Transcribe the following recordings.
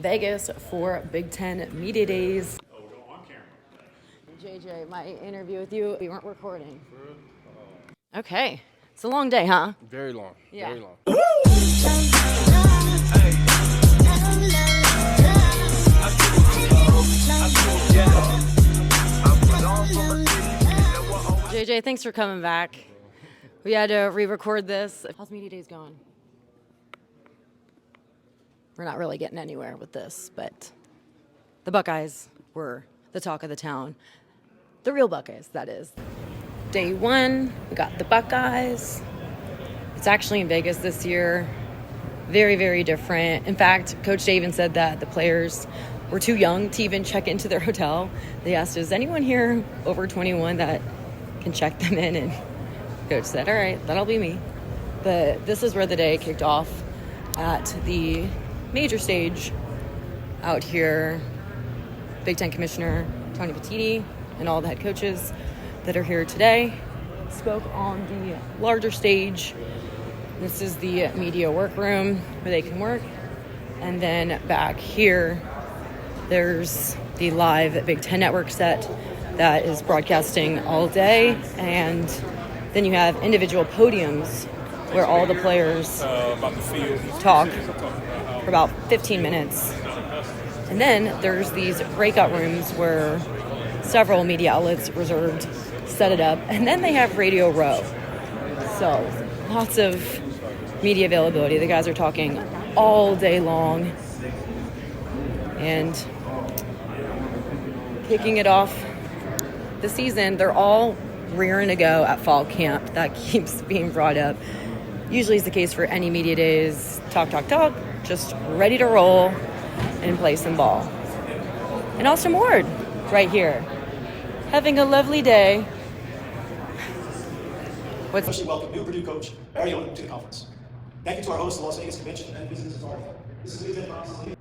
Vegas for Big Ten Media Days. JJ, my interview with you, we weren't recording. Okay. It's a long day, huh? Very long. Yeah. Very long. JJ, thanks for coming back. We had to re-record this. How's Media Days going? We're not really getting anywhere with this, but the Buckeyes were the talk of the town. The real Buckeyes, that is. Day one, we got the Buckeyes. It's actually in Vegas this year. Very, very different. In fact, Coach Day even said that the players were too young to even check into their hotel. They asked, is anyone here over 21 that can check them in? And Coach said, all right, that'll be me. But this is where the day kicked off at the major stage out here. Big Ten Commissioner Tony Petitti and all the head coaches that are here today spoke on the larger stage. This is the media workroom where they can work. And then back here, there's the live Big Ten Network set that is broadcasting all day. And then you have individual podiums where all the players talk for about 15 minutes. And then there's these breakout rooms where several media outlets reserved set it up. And then they have Radio Row. So lots of media availability. The guys are talking all day long. And kicking it off the season, they're all rearing to go at fall camp. That keeps being brought up. Usually is the case for any media days. Talk, just ready to roll and play some ball. And Austin Ward right here, having a lovely day. Officially welcome new Purdue coach Barry Odom to the conference. Thank you to our host, the Las Vegas Convention and Business Authority. This is a good process.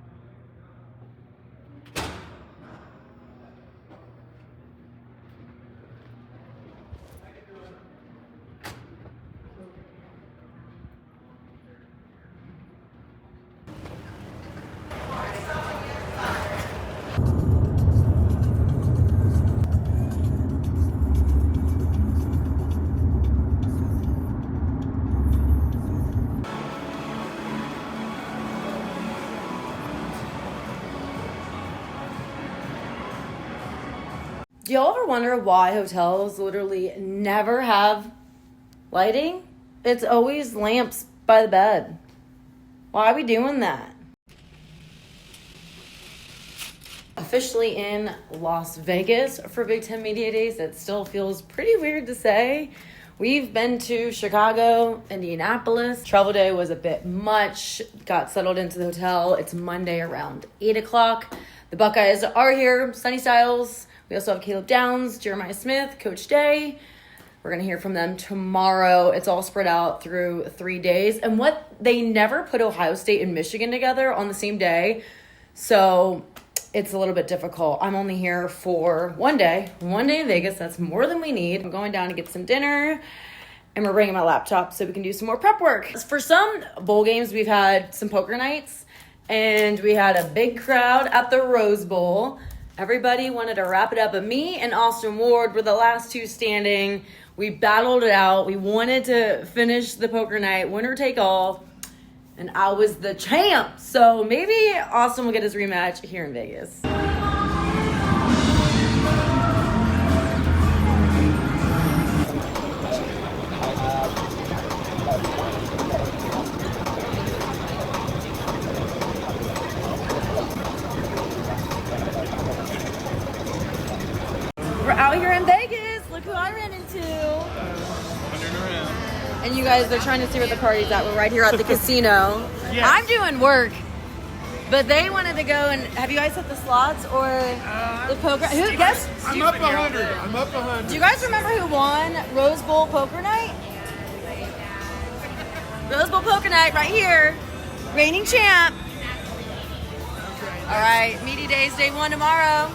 Do y'all ever wonder why hotels literally never have lighting? It's always lamps by the bed. Why are we doing that? Officially in Las Vegas for Big Ten Media Days. That still feels pretty weird to say. We've been to Chicago, Indianapolis. Travel day was a bit much. Got settled into the hotel. It's Monday around 8 o'clock. The Buckeyes are here. Sonny Styles. We also have Caleb Downs, Jeremiah Smith, Coach Day. We're going to hear from them tomorrow. It's all spread out through 3 days. And they never put Ohio State and Michigan together on the same day. So it's a little bit difficult. I'm only here for one day in Vegas. That's more than we need. I'm going down to get some dinner. And we're bringing my laptop so we can do some more prep work. For some bowl games, we've had some poker nights. And we had a big crowd at the Rose Bowl. Everybody wanted to wrap it up, but me and Austin Ward were the last two standing. We battled it out. We wanted to finish the poker night, winner take all, and I was the champ. So maybe Austin will get his rematch here in Vegas. We're out here in Vegas. Look who I ran into. And you guys are trying to see where the party's at. We're right here at the casino. Yes. I'm doing work, but they wanted to go and have you guys hit the slots or the poker? Who guess? I'm up 100. Do you guys remember who won Rose Bowl Poker Night? Rose Bowl Poker Night right here. Reigning champ. All right, Media Days, day one tomorrow.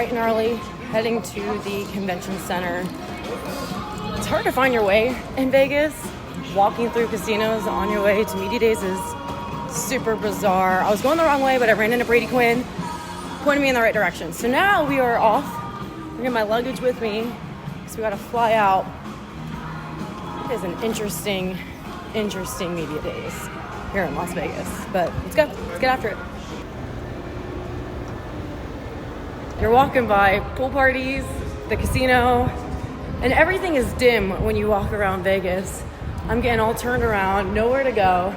bright and early, heading to the convention center. It's hard to find your way in Vegas. Walking through casinos on your way to media days is super bizarre. I was going the wrong way, but I ran into Brady Quinn, pointed me in the right direction. So now we are off. I'm bringing my luggage with me because we got to fly out. It is an interesting media days here in Las Vegas. But let's go. Let's get after it. You're walking by pool parties, the casino, and everything is dim when you walk around Vegas. I'm getting all turned around, nowhere to go.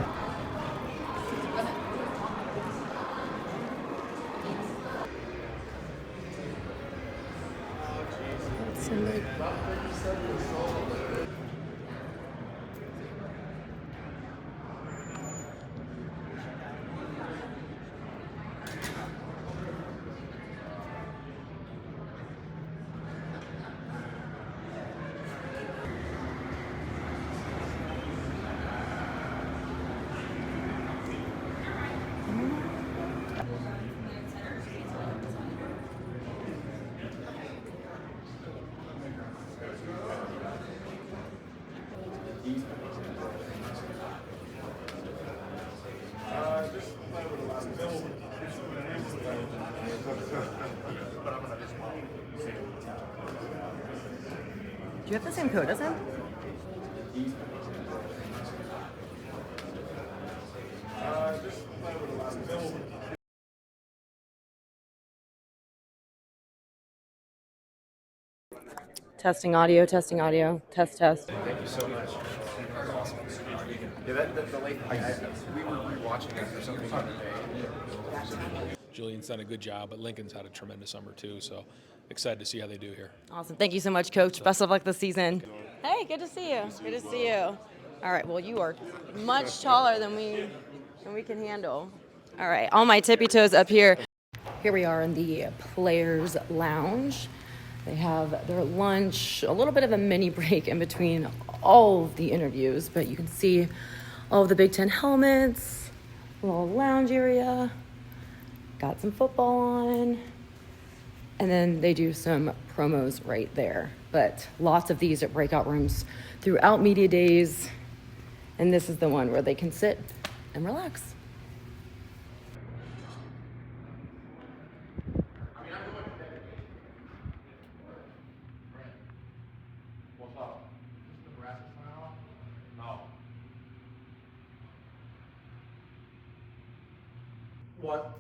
Do you have the same code as him? Testing audio, test. Thank you so much. That was awesome. Yeah, the late we were rewatching it for something the other day. Julian's done a good job, but Lincoln's had a tremendous summer too, so excited to see how they do here. Awesome. Thank you so much, Coach. Best of luck this season. Hey, good to see you. Good to see you. All right, well, you are much taller than we can handle. All right, all my tippy toes up here. Here we are in the Players Lounge. They have their lunch, a little bit of a mini break in between all of the interviews, but you can see all of the Big Ten helmets, a little lounge area, got some football on, and then they do some promos right there. But lots of these at breakout rooms throughout media days, and this is the one where they can sit and relax. What?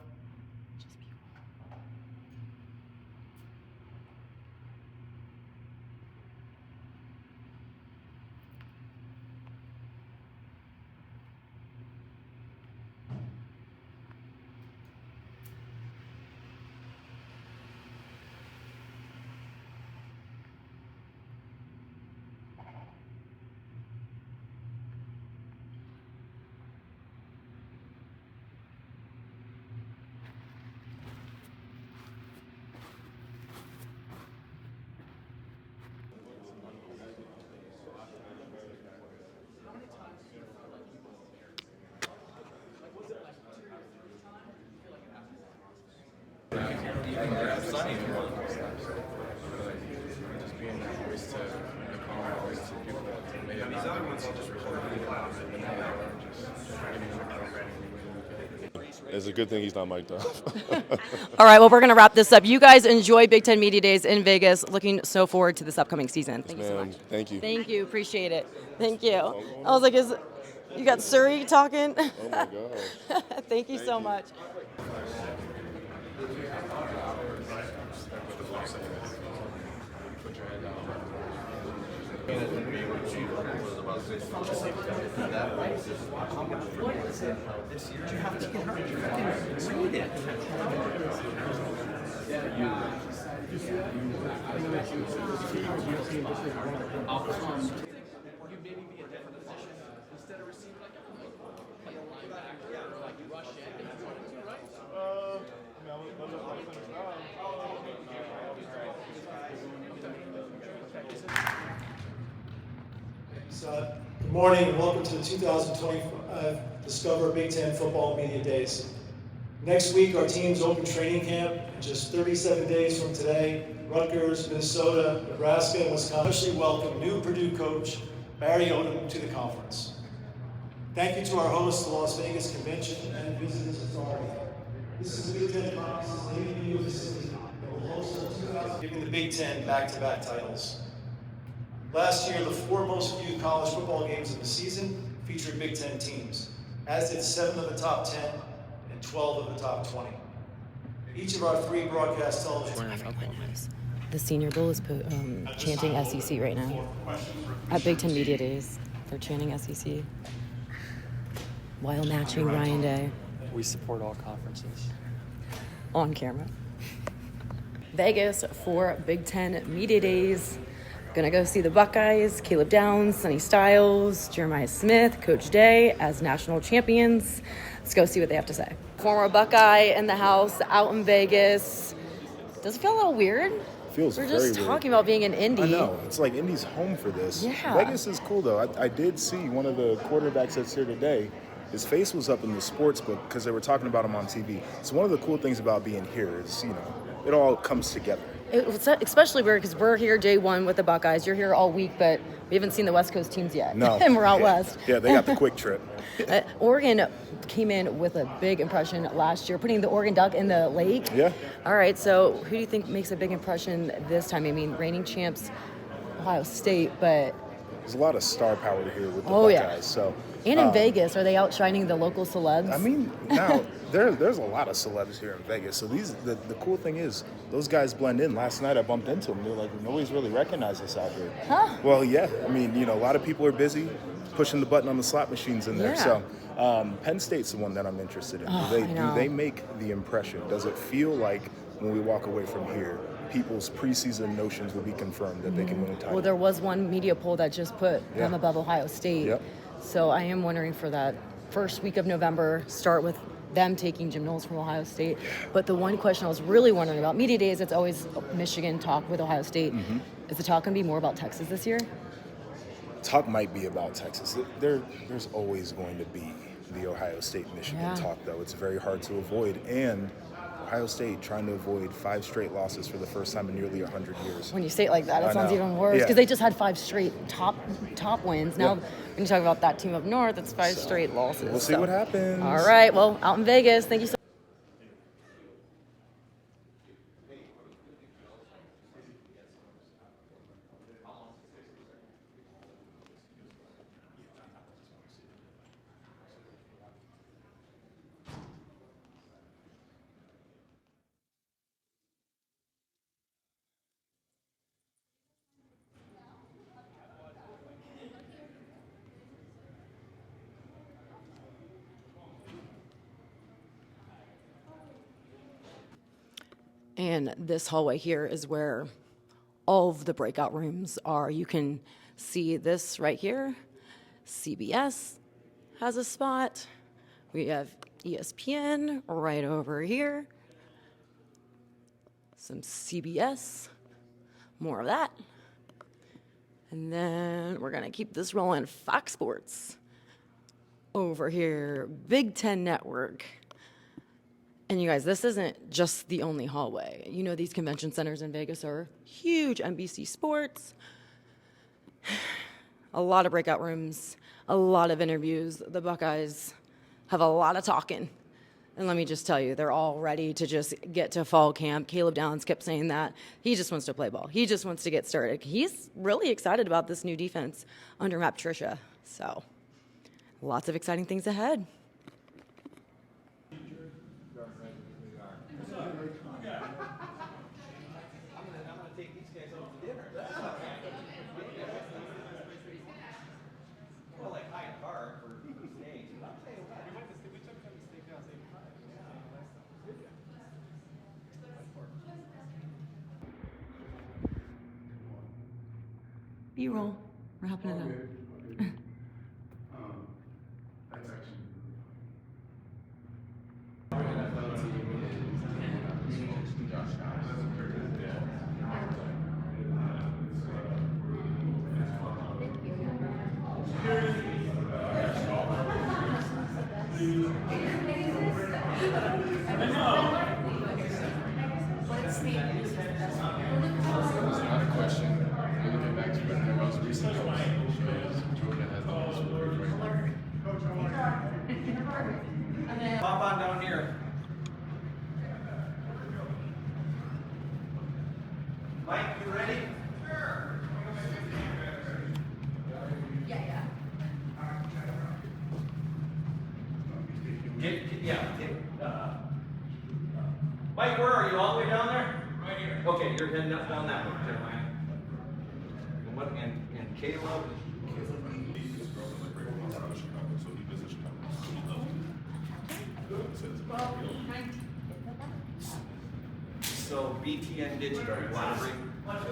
It's a good thing he's not mic'd up. All right, well, we're going to wrap this up. You guys enjoy Big Ten Media Days in Vegas. Looking so forward to this upcoming season. Thank you so much. Thank you. Thank you. Appreciate it. Thank you. I was like, you got Surrey talking? Oh, my gosh. Thank you so much. Good morning and welcome to the 2025 Discover Big Ten Football Media Days. Next week, our team's open training camp In just 37 days from today, Rutgers, Minnesota, Nebraska, and Wisconsin officially welcome new Purdue coach Barry Odom to the conference. Thank you to our host, the Las Vegas Convention and Visitors Authority. This is the Big Ten Conference's debut facility that will host our 2000, giving the Big Ten back-to-back titles. Last year, the four most viewed college football games of the season featured Big Ten teams, as did 7 of the top 10 and 12 of the top 20. Each of our 3 broadcast television. The Senior Bowl is chanting SEC right now. At Big Ten Media Days, they're chanting SEC. While matching Ryan Day. We support all conferences. On camera. Vegas for Big Ten Media Days. Gonna go see the Buckeyes, Caleb Downs, Sonny Styles, Jeremiah Smith, Coach Day as national champions. Let's go see what they have to say. Former Buckeye in the house, out in Vegas. Does it feel a little weird? Feels We're very just weird. talking about being in Indy. I know. It's like Indy's home for this. Yeah. Vegas is cool, though. I did see one of the quarterbacks that's here today. His face was up in the sports book because they were talking about him on TV. So one of the cool things about being here is, it all comes together. It's especially weird because we're here day one with the Buckeyes. You're here all week, but we haven't seen the West Coast teams yet. No. And we're out Yeah. west. Yeah, they got the quick trip. Oregon came in with a big impression last year, putting the Oregon Duck in the lake. Yeah. All right, so who do you think makes a big impression this time? I mean, reigning champs, Ohio State, but... There's a lot of star power here with the Oh, Buckeyes. yeah. So, And in Vegas, are they outshining the local celebs? I mean, now there's a lot of celebs here in Vegas. So the cool thing is those guys blend in. Last night I bumped into them. They're like, nobody's really recognized us out here. Huh? Well, yeah. I mean, a lot of people are busy pushing the button on the slot machines in there. Yeah. So Penn State's the one that I'm interested in. Oh, Do they make the impression? Does it feel like when we walk away from here, people's preseason notions will be confirmed that they can win a title? Well, there was one media poll that just put them Yeah. above Ohio State. Yep. So I am wondering for that first week of November, start with them taking Jim Knowles from Ohio State. But the one question I was really wondering about, media days, it's always Michigan talk with Ohio State. Mm-hmm. Is the talk going to be more about Texas this year? Talk might be about Texas. There's always going to be the Ohio State-Michigan Yeah. talk, though. It's very hard to avoid. And Ohio State trying to avoid 5 straight losses for the first time in nearly 100 years. When you say it like that, I it sounds know. even worse. Yeah. Because they just had 5 straight top wins. Now, Yeah. when you talk about that team up north, it's 5 straight losses. We'll see what happens. All right. Well, out in Vegas. Thank you so much. And this hallway here is where all of the breakout rooms are. You can see this right here. CBS has a spot. We have ESPN right over here. Some CBS, more of that. And then we're gonna keep this rolling. Fox Sports over here, Big Ten Network. And you guys, this isn't just the only hallway. You know, these convention centers in Vegas are huge. NBC Sports, a lot of breakout rooms, a lot of interviews. The Buckeyes have a lot of talking. And let me just tell you, they're all ready to just get to fall camp. Caleb Downs kept saying that. He just wants to play ball. He just wants to get started. He's really excited about this new defense under Matt Patricia. So, lots of exciting things ahead. B-roll. We're helping it out. Mike, you ready? Mike, where are you? All the way down there? Right here. Okay, you're heading up down that way, Jeremiah. And what? And Caleb. So BTN Digital, you want to bring?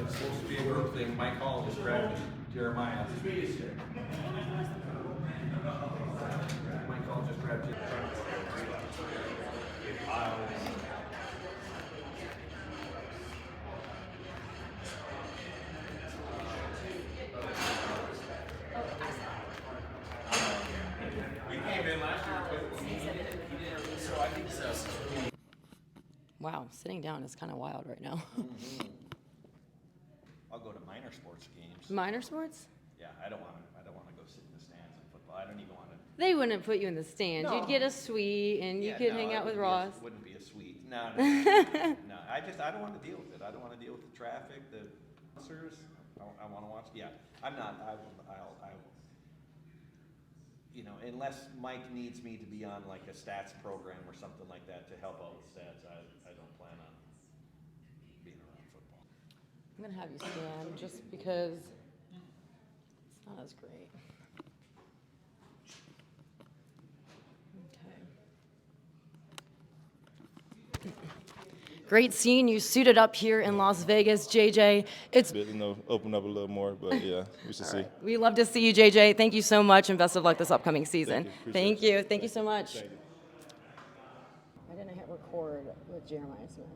It's supposed to be a group thing. Mike Hall just grabbed Jeremiah. Mike Hall just grabbed Jeremiah. Wow, sitting down is kind of wild right now. I'll go to minor sports games. Minor sports? Yeah, I don't want to go sit in the stands in football. I don't even want to. They wouldn't put you in the stands. No. You'd get a suite and you Yeah, could no, hang it out with wouldn't Ross. Wouldn't be a suite. No. No. I don't want to deal with it. I don't want to deal with the traffic, the officers. I want to watch. Yeah, I'm not. I'll. You know, unless Mike needs me to be on like a stats program or something like that to help out with stats, I don't plan on being around football. I'm going to have you stand just because it's not as great. Okay. Great seeing you suited up here in Las Vegas, JJ. It's Bit, open up a little more, but yeah, we should see. We love to see you, JJ. Thank you so much, and best of luck this upcoming season. Thank you. Thank you so much. Thank you. I didn't hit record with Jeremiah Smith.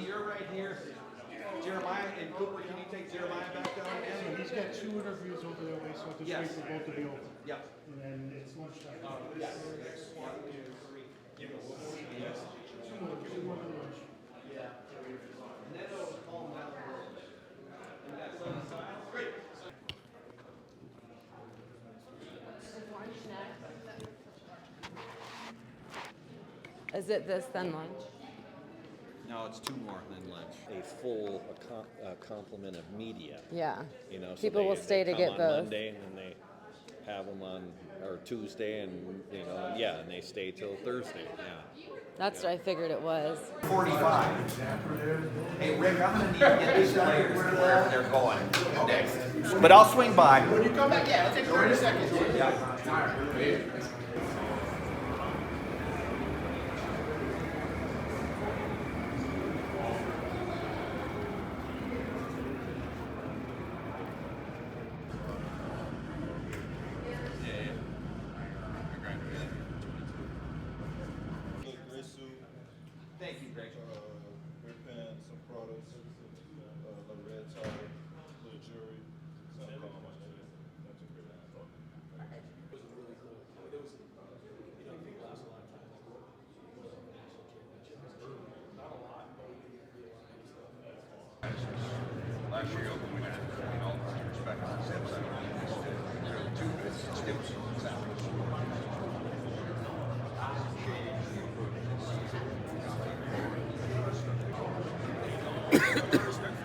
You're right here. Jeremiah and Cooper, can you take Jeremiah back down again? He's got 2 interviews over there, so I Yes. wait for both to be over. Yep. And then it's lunchtime. Yes. Two more to lunch. Is it this then lunch? No, it's 2 more than lunch. A full complement of media. Yeah. You know, so People will stay to come get on those. Monday and then they have them on or Tuesday and and they stay till Thursday. Yeah. That's what I figured it was. 45. Hey Rick, I'm gonna need to get these players where they're going next. But I'll swing by. When you come back, yeah, it'll take 30 seconds. Yeah. Thank you, Greg. Red pants, some products, a red tie, little jewelry, something calm. That's a great Last year, we had, all due respect,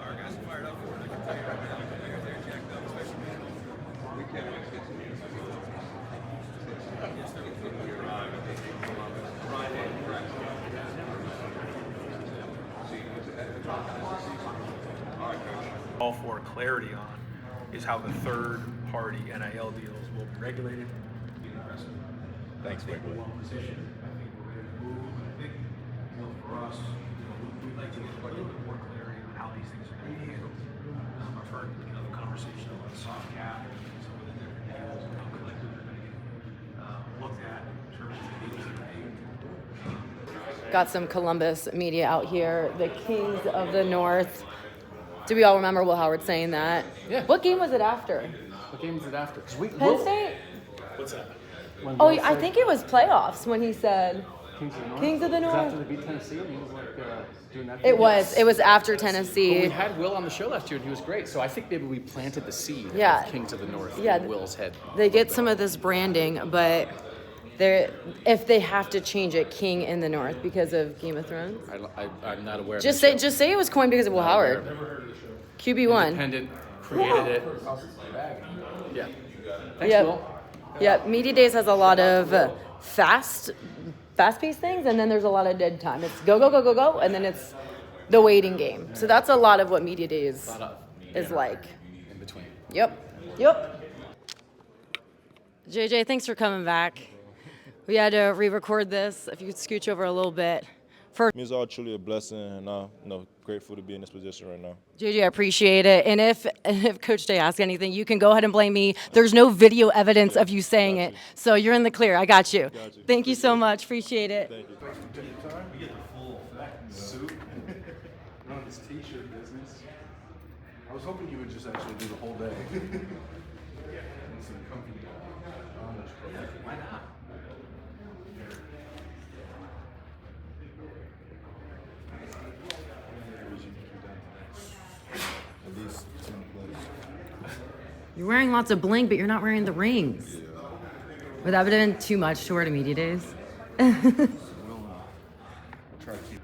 our guys are fired up for it. I can tell you right now, they're jacked up, especially we can't wait to get to the All for clarity on is how the third-party NIL deals will be regulated. Thanks, Rick. We're well positioned. I think we're ready to move. I think, for us, these things are going to be handled. I've heard the conversation about soft cap and some of the different deals and how collective they're going to get looked at in terms of the deals that are made. Got some Columbus media out here. The Kings of the North. Do we all remember Will Howard saying that? Yeah. What game was it after? What game is it after? Penn State? What's that? Oh, I think it was playoffs when he said Kings of the North? Kings of the Was North. after they beat Tennessee and he was like doing that. It was. Yes. It was after But we Tennessee. had Will on the show last year and he was great. So I think maybe we planted the seed Yeah. of Kings of the North Yeah. in Will's head. They get some of this branding, but if they have to change it, King in the North because of Game of Thrones. I'm not aware. Just of the say it was coined because of Will Howard. QB1. Independent created it. Yeah. Thanks, Yep. Will. Yep. Media Days has a lot of fast-paced things, and then there's a lot of dead time. It's go, go, go, go, go, and then it's the waiting game. So that's a lot of what Media Days is like. In between. Yep. JJ, thanks for coming back. We had to re-record this. If you could scooch over a little bit. It means all truly a blessing, and I'm grateful to be in this position right now. JJ, I appreciate it. And if Coach Day asks anything, you can go ahead and blame me. There's no video evidence of you saying it. So you're in the clear. I got you. Thank you so much. Appreciate it. Thank you. We get the full effect. Suit. Run this t-shirt business. I was hoping you would just actually do the whole day. And some comfy Why not? At least 10 plays. You're wearing lots of bling, but you're not wearing the rings. Yeah. Would that have been too much to wear to Media Days? We'll try to keep it.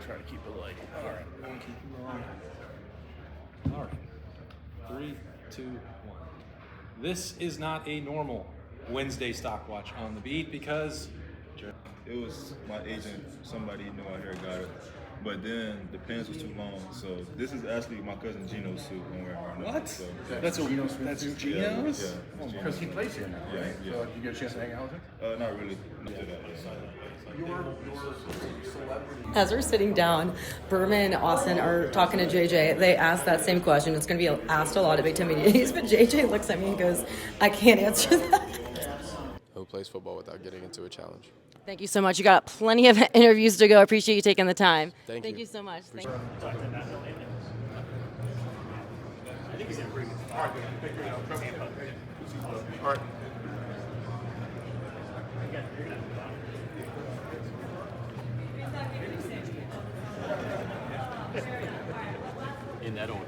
Try to keep it light. All right. We'll keep it on. All right. 3, 2, 1. This is not a normal Wednesday stock watch on the beat because It was my agent, somebody knew out here got it. But then the pants was too long, so this is actually my cousin Gino's suit I'm wearing right now. What? So, That's Gino's. That's Gino's. Yeah, yeah. Because he plays here now, Yeah, right? yeah. So you get a chance to hang out with him. Not really. Not to that, yeah. Your celebrity. As we're sitting down, Berman and Austin are talking to JJ. They asked that same question. It's going to be asked a lot at Big Ten Media Days, but JJ looks at me and goes, I can't answer that. Who plays football without getting into a challenge? Thank you so much. You got plenty of interviews to go. I appreciate you taking the time. Thank you. You so much. Thank you. I think he's in pretty good spot. All right. In that order.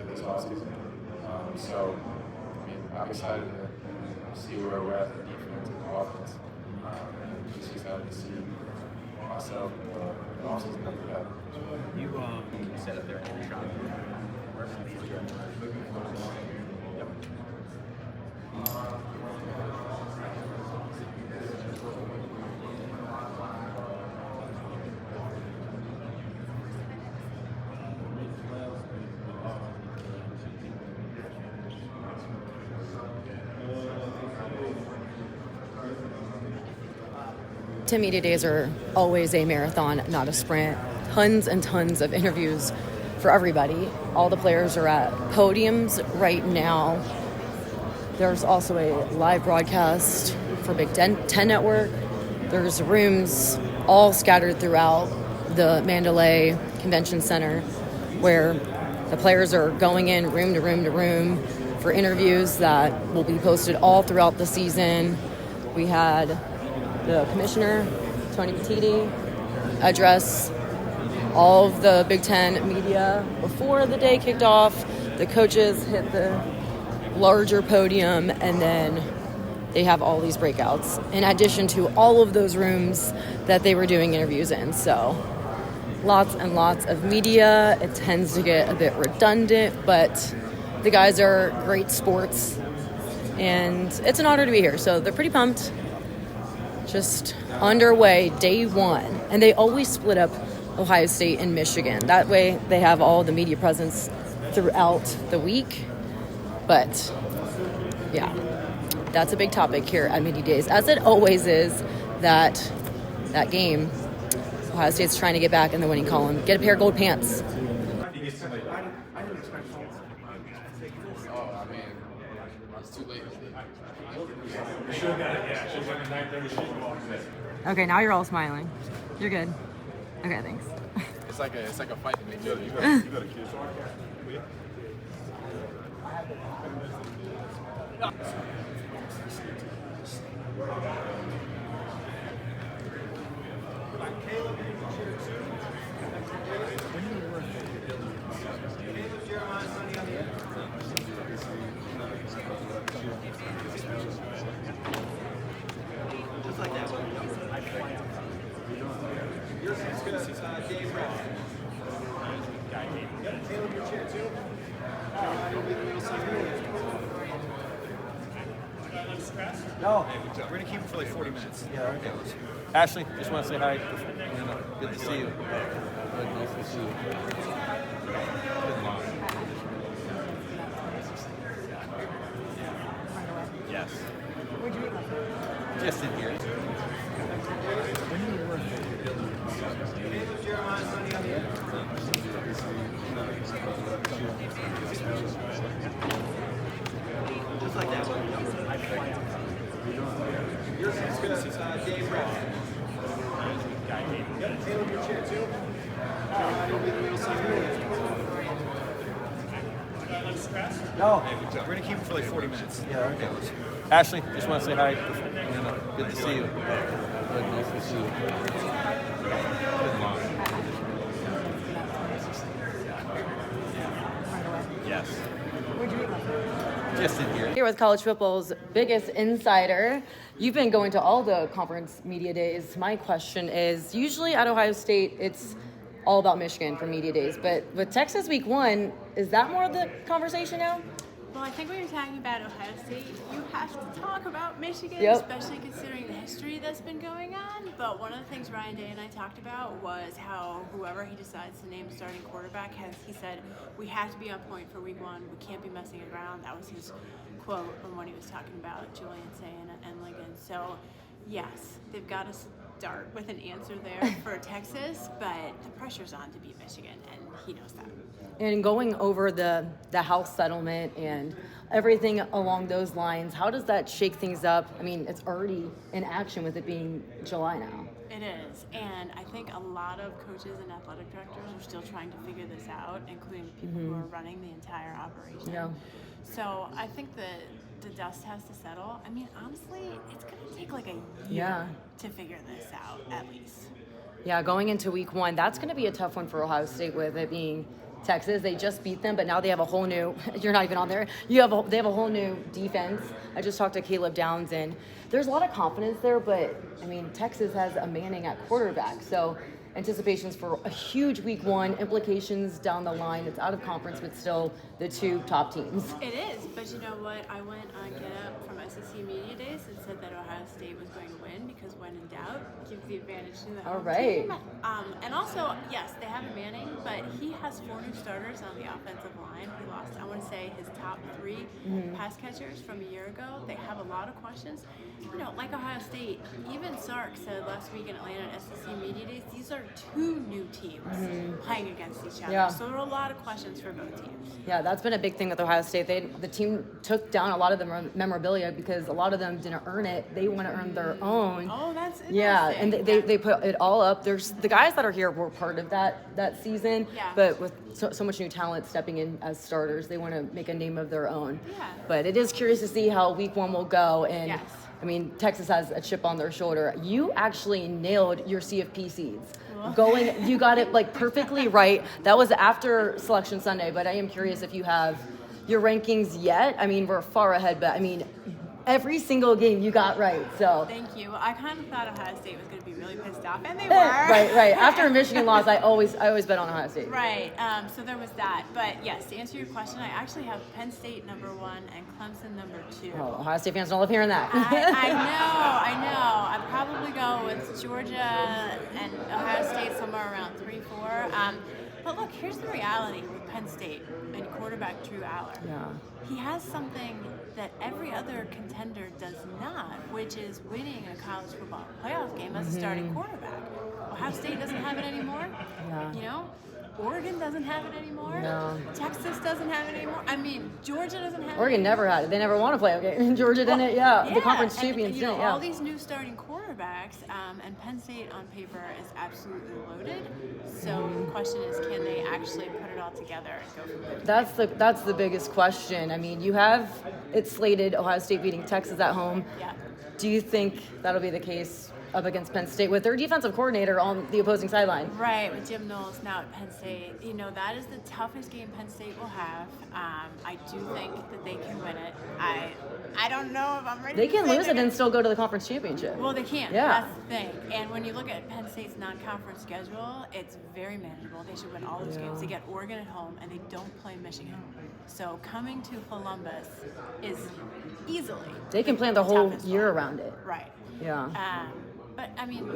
This offseason. So, I mean, I'm excited to see where we're at in the defense and the offense. Just excited to see myself in the offseason that we have. You said it there in your shot. Tim Media Days are always a marathon, not a sprint. Tons and tons of interviews for everybody. All the players are at podiums right now. There's also a live broadcast for Big Ten Network. There's rooms all scattered throughout the Mandalay Convention Center where the players are going in room to room to room for interviews that will be posted all throughout the season. We had the commissioner, Tony Petitti, address all of the Big Ten media before the day kicked off. The coaches hit the larger podium, and then they have all these breakouts in addition to all of those rooms that they were doing interviews in. So lots and lots of media. It tends to get a bit redundant, but the guys are great sports, and it's an honor to be here. So they're pretty pumped. Just underway, day one. And they always split up Ohio State and Michigan. That way they have all the media presence throughout the week. But yeah, that's a big topic here at Media Days, as it always is. That game, Ohio State's trying to get back in the winning column. Get a pair of gold pants. Oh, I mean, it's too late. Okay, now you're all smiling. You're good. Okay, thanks. It's like a fight to make. You got a kid. No, we're gonna keep it for like 40 minutes. Yeah. Okay. Ashley, just want to say hi. Good to see you. Nice to see you. Yes. Just in here. Just like that. It's good to see Dave Brown. Taylor, your chair too. No, we're gonna keep it for like 40 minutes. Yeah. Okay. Ashley, just want to say hi. Good to see you. Nice to see you. Yes. Just in here. Here with college football's biggest insider. You've been going to all the conference media days. My question is, usually at Ohio State, it's all about Michigan for media days. But with Texas week 1, is that more of the conversation now? Well, I think when you're talking about Ohio State, you have to talk about Michigan, Yep. especially considering the history that's been going on. But one of the things Ryan Day and I talked about was how whoever he decides to name starting quarterback he said, we have to be on point for week 1. We can't be messing around. That was his quote from when he was talking about Julian Sayin and Lincoln. So, yes, they've got to start with an answer there for Texas, but the pressure's on to beat Michigan, and he knows that. And going over the House settlement and everything along those lines, how does that shake things up? I mean, it's already in action with it being July now. It is, and I think a lot of coaches and athletic directors are still trying to figure this out, including the people who are running the entire operation. Yeah. So I think that the dust has to settle. I mean, honestly, it's going to take like a year to figure this out, at least. Yeah, going into week 1, that's going to be a tough one for Ohio State with it being Texas. They just beat them, but now they have a whole new, you're not even on there, they have a whole new defense. I just talked to Caleb Downs, and there's a lot of confidence there, but, I mean, Texas has a Manning at quarterback, so anticipations for a huge week 1, implications down the line. It's out of conference, but still the 2 top teams. It is, but you know what? I went on Get Up from SEC Media Days and said that Ohio State was going to win because when in doubt, give the advantage to the home team. And also, yes, they have a Manning, but he has 4 new starters on the offensive line. He lost, I want to say, his top 3 pass catchers from a year ago. They have a lot of questions. You know, like Ohio State, even Sark said last week in Atlanta at SEC Media Days, these are 2 new teams playing against each other. Yeah. So there are a lot of questions for both teams. Yeah, that's been a big thing with Ohio State. The team took down a lot of the memorabilia because a lot of them didn't earn it. They want to earn their own. Oh, that's interesting. Yeah, and they put it all up. There's the guys that are here were part of that season, but with so much new talent stepping in as starters, they want to make a name of their own. Yeah. But it is curious to see how week 1 will go, and I mean, Texas has a chip on their shoulder. You actually nailed your CFP seeds. You got it like perfectly right. That was after Selection Sunday, but I am curious if you have your rankings yet. I mean, we're far ahead, but I mean, every single game you got right. So thank you. I kind of thought Ohio State was going to be really pissed off, and they were. Right. After a Michigan loss, I always bet on Ohio State. Right. So there was that. But yes, to answer your question, I actually have Penn State number 1 and Clemson number 2. Oh, Ohio State fans don't love hearing that. I know. I'd probably go with Georgia and Ohio State somewhere around 3-4. But look, here's the reality with Penn State and quarterback Drew Aller. Yeah. He has something that every other contender does not, which is winning a college football playoff game as a starting quarterback. Ohio State doesn't have it anymore. Yeah. You know? Oregon doesn't have it anymore. No. Texas doesn't have it anymore. I mean, Georgia doesn't have Oregon it. never had it. They never won a playoff game. Georgia didn't. The conference champions didn't. All these new starting quarterbacks, and Penn State on paper is absolutely loaded. So the question is, can they actually put it all together and go from there? That's the biggest question. I mean, you have it slated Ohio State beating Texas at home. Yeah. Do you think that'll be the case up against Penn State with their defensive coordinator on the opposing sideline? Right, with Jim Knowles now at Penn State. You know, that is the toughest game Penn State will have. I do think that they can win it. I don't know if I'm ready They to can say lose they're it and still go to the conference championship. Well, they can. Yeah. That's the thing. And when you look at Penn State's non-conference schedule, it's very manageable. They should win all those games. They get Oregon at home, and they don't play Michigan. So coming to Columbus is easily They can plan the whole toughest year one. around it. Right. Yeah. But, I mean,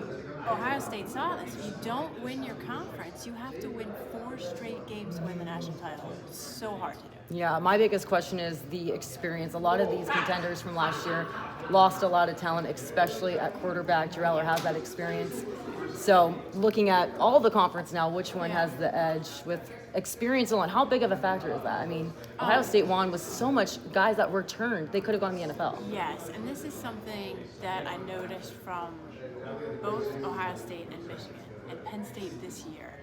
Ohio State saw this. If you don't win your conference, you have to win 4 straight games to win the national title. It's so hard to do. Yeah, my biggest question is the experience. A lot of these contenders from last year lost a lot of talent, especially at quarterback. Drew Aller has that experience. So looking at all the conference now, which one has the edge with experience alone? How big of a factor is that? I mean, Ohio State won with so much guys that returned. They could have gone to the NFL. Yes, and this is something that I noticed from both Ohio State and Michigan and Penn State this year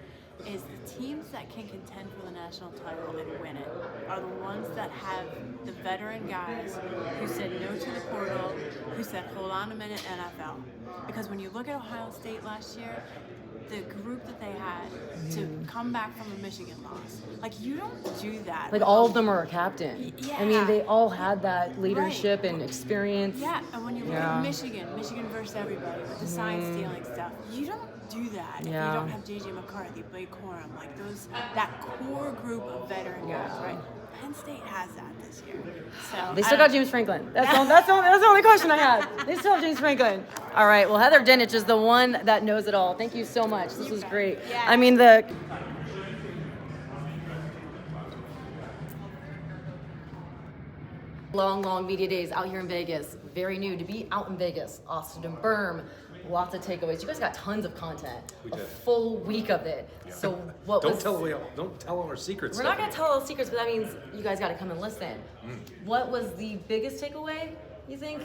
is the teams that can contend for the national title and win it are the ones that have the veteran guys who said no to the portal, who said hold on a minute NFL. Because when you look at Ohio State last year, the group that they had to come back from a Michigan loss, like you don't do that. Like all of them are a captain. Yeah. I mean, they all had that leadership and experience. Yeah, and when you look at Michigan versus everybody with the sign stealing stuff, you don't do that if you don't have J.J. McCarthy, Blake Corum, like that core group of veteran guys, right? Penn State has that this year. So They still got James Franklin. That's the only question I had. They still have James Franklin. All right. Well, Heather Dinich is the one that knows it all. Thank you so much. This was great. Yeah. I mean, long media days out here in Vegas. Very new to be out in Vegas. Austin and Berm. Lots of takeaways. You guys got tons of content. We a did. full week of it. Yeah. So Don't tell all our secrets. We're not going to tell all the secrets, but that means you guys got to come and listen. What was the biggest takeaway, you think?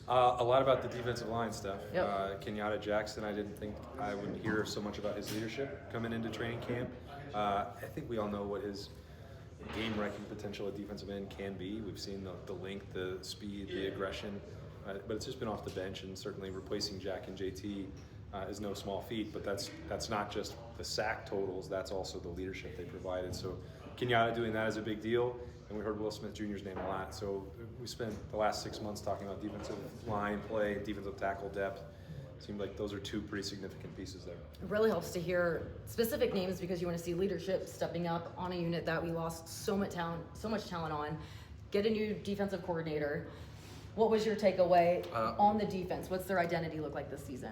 A lot about the defensive line stuff. Yep. Kenyatta Jackson, I didn't think I would hear so much about his leadership coming into training camp. I think we all know what his game-wrecking potential at defensive end can be. We've seen the length, the speed, the aggression, but it's just been off the bench, and certainly replacing Jack and JT is no small feat, but that's not just the sack totals, that's also the leadership they provided. So Kenyatta doing that is a big deal, and we heard Will Smith Jr.'s name a lot. So we spent the last 6 months talking about defensive line play, defensive tackle depth. Seemed like those are 2 pretty significant pieces there. It really helps to hear specific names because you want to see leadership stepping up on a unit that we lost so much talent on. Get a new defensive coordinator. What was your takeaway on the defense? What's their identity look like this season?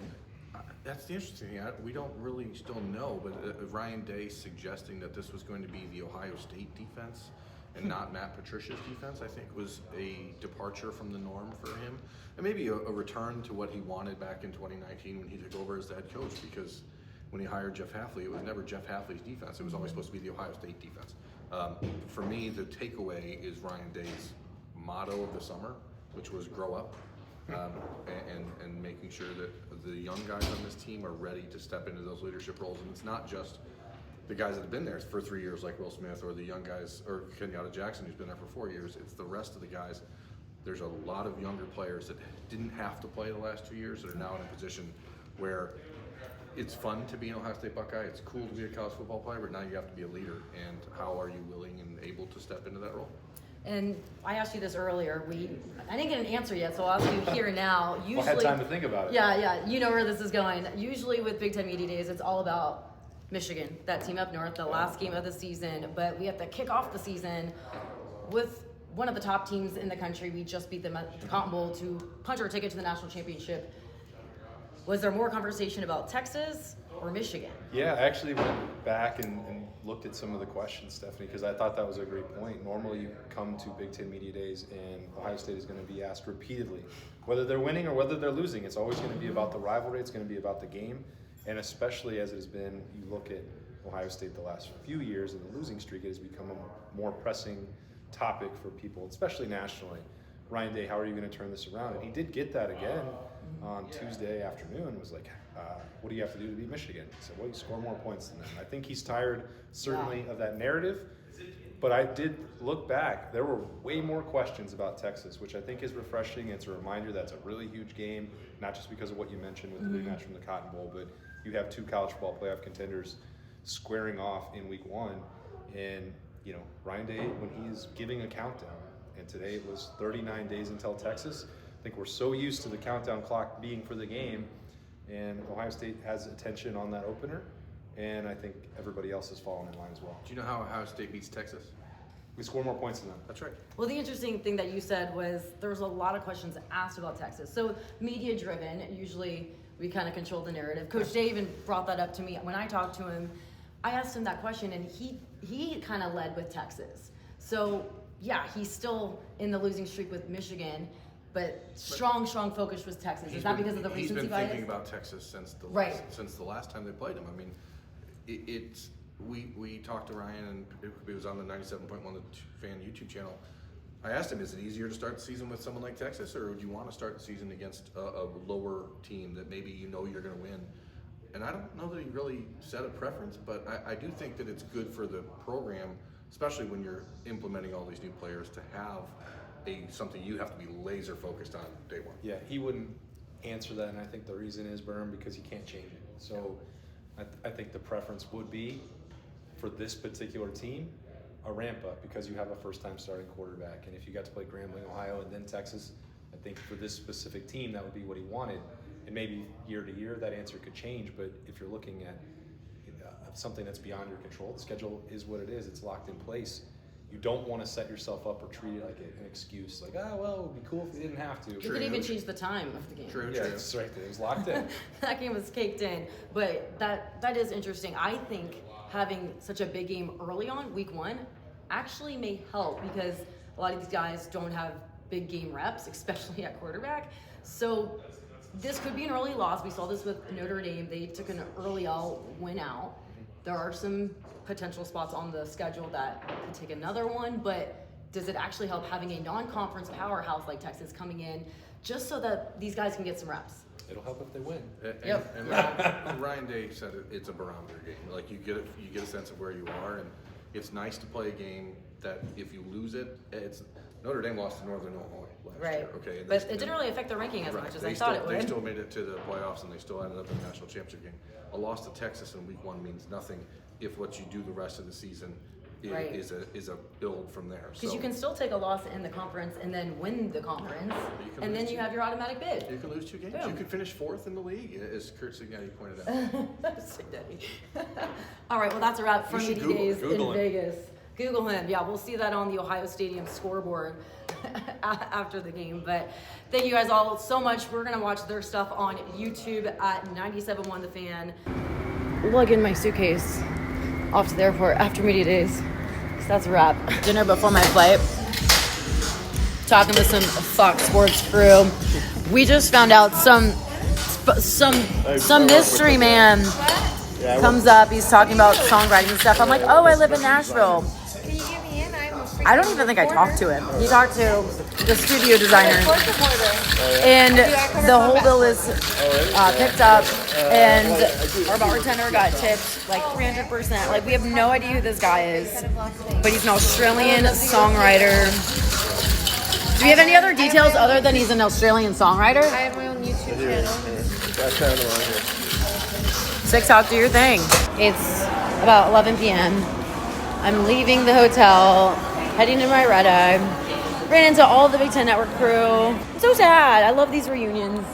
That's the interesting thing. We don't really still know, but Ryan Day suggesting that this was going to be the Ohio State defense and not Matt Patricia's defense, I think was a departure from the norm for him. And maybe a return to what he wanted back in 2019 when he took over as the head coach, because when he hired Jeff Hafley, it was never Jeff Hafley's defense. It was always supposed to be the Ohio State defense. For me, the takeaway is Ryan Day's motto of the summer, which was grow up, and making sure that the young guys on this team are ready to step into those leadership roles. And it's not just the guys that have been there for 3 years like Will Smith, or the young guys, or Kenyatta Jackson who's been there for 4 years. It's the rest of the guys There's a lot of younger players that didn't have to play the last 2 years that are now in a position where it's fun to be an Ohio State Buckeye. It's cool to be a college football player, but now you have to be a leader. And how are you willing and able to step into that role? And I asked you this earlier. I didn't get an answer yet, so I'll ask you here now. Usually, I had time to think about it. Yeah, you know where this is going. Usually with Big Ten Media Days, it's all about Michigan, that team up north, the last game of the season. But we have to kick off the season with one of the top teams in the country. We just beat them at the Cotton Bowl to punch our ticket to the national championship. Was there more conversation about Texas or Michigan? Yeah, I actually went back and looked at some of the questions, Stephanie, because I thought that was a great point. Normally you come to Big Ten Media Days and Ohio State is going to be asked repeatedly, whether they're winning or whether they're losing. It's always going to be about the rivalry. It's going to be about the game. And especially as it has been, you look at Ohio State the last few years and the losing streak, it has become a more pressing topic for people, especially nationally. Ryan Day, how are you going to turn this around? And he did get that again on Tuesday afternoon. Was like, what do you have to do to beat Michigan? He said, well, you score more points than them. I think he's tired, certainly, of that narrative. But I did look back. There were way more questions about Texas, which I think is refreshing. It's a reminder that's a really huge game, not just because of what you mentioned with the rematch from the Cotton Bowl, but you have two college football playoff contenders squaring off in week one. And, you know, Ryan Day, when he's giving a countdown, and today it was 39 days until Texas, I think we're so used to the countdown clock being for the game, and Ohio State has attention on that opener, and I think everybody else has fallen in line as well. Do you know how Ohio State beats Texas? We score more points than them. That's right. Well, the interesting thing that you said was there was a lot of questions asked about Texas. So media driven, usually we kind of control the narrative. Coach Day even brought that up to me when I talked to him. I asked him that question, and he kind of led with Texas. So yeah, he's still in the losing streak with Michigan, but strong focus was Texas. Is that because of the recency bias? He's been thinking about Texas since the last time they played him. I mean, we talked to Ryan, and it was on the 97.1 fan YouTube channel. I asked him, is it easier to start the season with someone like Texas, or would you want to start the season against a lower team that maybe you know you're going to win? And I don't know that he really said a preference, but I do think that it's good for the program, especially when you're implementing all these new players, to have something you have to be laser focused on day one. Yeah, he wouldn't answer that, and I think the reason is, Berm, because you can't change it. So I think the preference would be, for this particular team, a ramp up, because you have a first-time starting quarterback. And if you got to play Grambling, Ohio, and then Texas, I think for this specific team, that would be what he wanted. And maybe year to year, that answer could change. But if you're looking at something that's beyond your control, the schedule is what it is. It's locked in place. You don't want to set yourself up or treat it like an excuse. Like, well, it would be cool if we didn't have to. You could even change the time of the game. True. That's right. It was locked in. That game was caked in. But that is interesting. I think having such a big game early on, week one, actually may help, because a lot of these guys don't have big game reps, especially at quarterback. So this could be an early loss. We saw this with Notre Dame. They took an early win out. There are some potential spots on the schedule that could take another one, but does it actually help having a non-conference powerhouse like Texas coming in, just so that these guys can get some reps? It'll help if they win. And Ryan Day said it's a barometer game. Like, you get a sense of where you are, and it's nice to play a game that if you lose it, Notre Dame lost to Northern Illinois last year. Okay, but it didn't really affect their ranking as much as I thought it would. They still made it to the playoffs, and they still ended up in the national championship game. A loss to Texas in week one means nothing if what you do the rest of the season is a build from there. Because you can still take a loss in the conference and then win the conference, and then you have your automatic bid. You can lose 2 games. Boom. You can finish 4th in the league, as Kurt Signetti pointed out. Signetti. All right, well, that's a wrap from Media Days in Vegas. Google him. Yeah, we'll see that on the Ohio Stadium scoreboard after the game. But thank you guys all so much. We're going to watch their stuff on YouTube at 97.1 The Fan. Lug in my suitcase off to the airport after Media Days. So that's a wrap. Dinner before my flight. Talking to some Fox Sports crew. We just found out some mystery man comes up. He's talking about songwriting and stuff. I'm like, oh, I live in Nashville. I don't even think I talked to him. He talked to the studio designer, and the whole bill is picked up, and our bartender got tipped like 300%. Like, we have no idea who this guy is, but he's an Australian songwriter Do you have any other details other than he's an Australian songwriter? I have my own YouTube channel. That channel on here. Six out, do your thing. It's about 11 p.m. I'm leaving the hotel, heading to my red eye. Ran into all the Big Ten Network crew. I'm so sad. I love these reunions.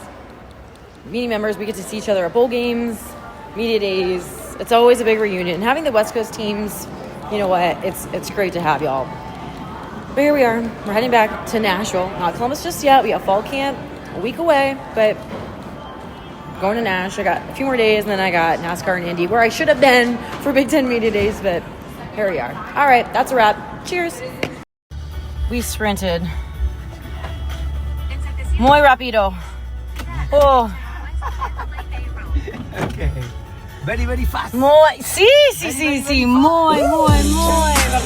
Meeting members, we get to see each other at bowl games, media days. It's always a big reunion. Having the West Coast teams, you know what? It's great to have y'all. But here we are. We're heading back to Nashville. Not Columbus just yet. We got fall camp a week away, but going to Nash. I got a few more days, and then I got NASCAR and Indy, where I should have been for Big Ten media days, but here we are. All right, that's a wrap. Cheers. We sprinted. Muy rápido. Oh. Okay. Very, very fast. Muy, sí, muy rápido.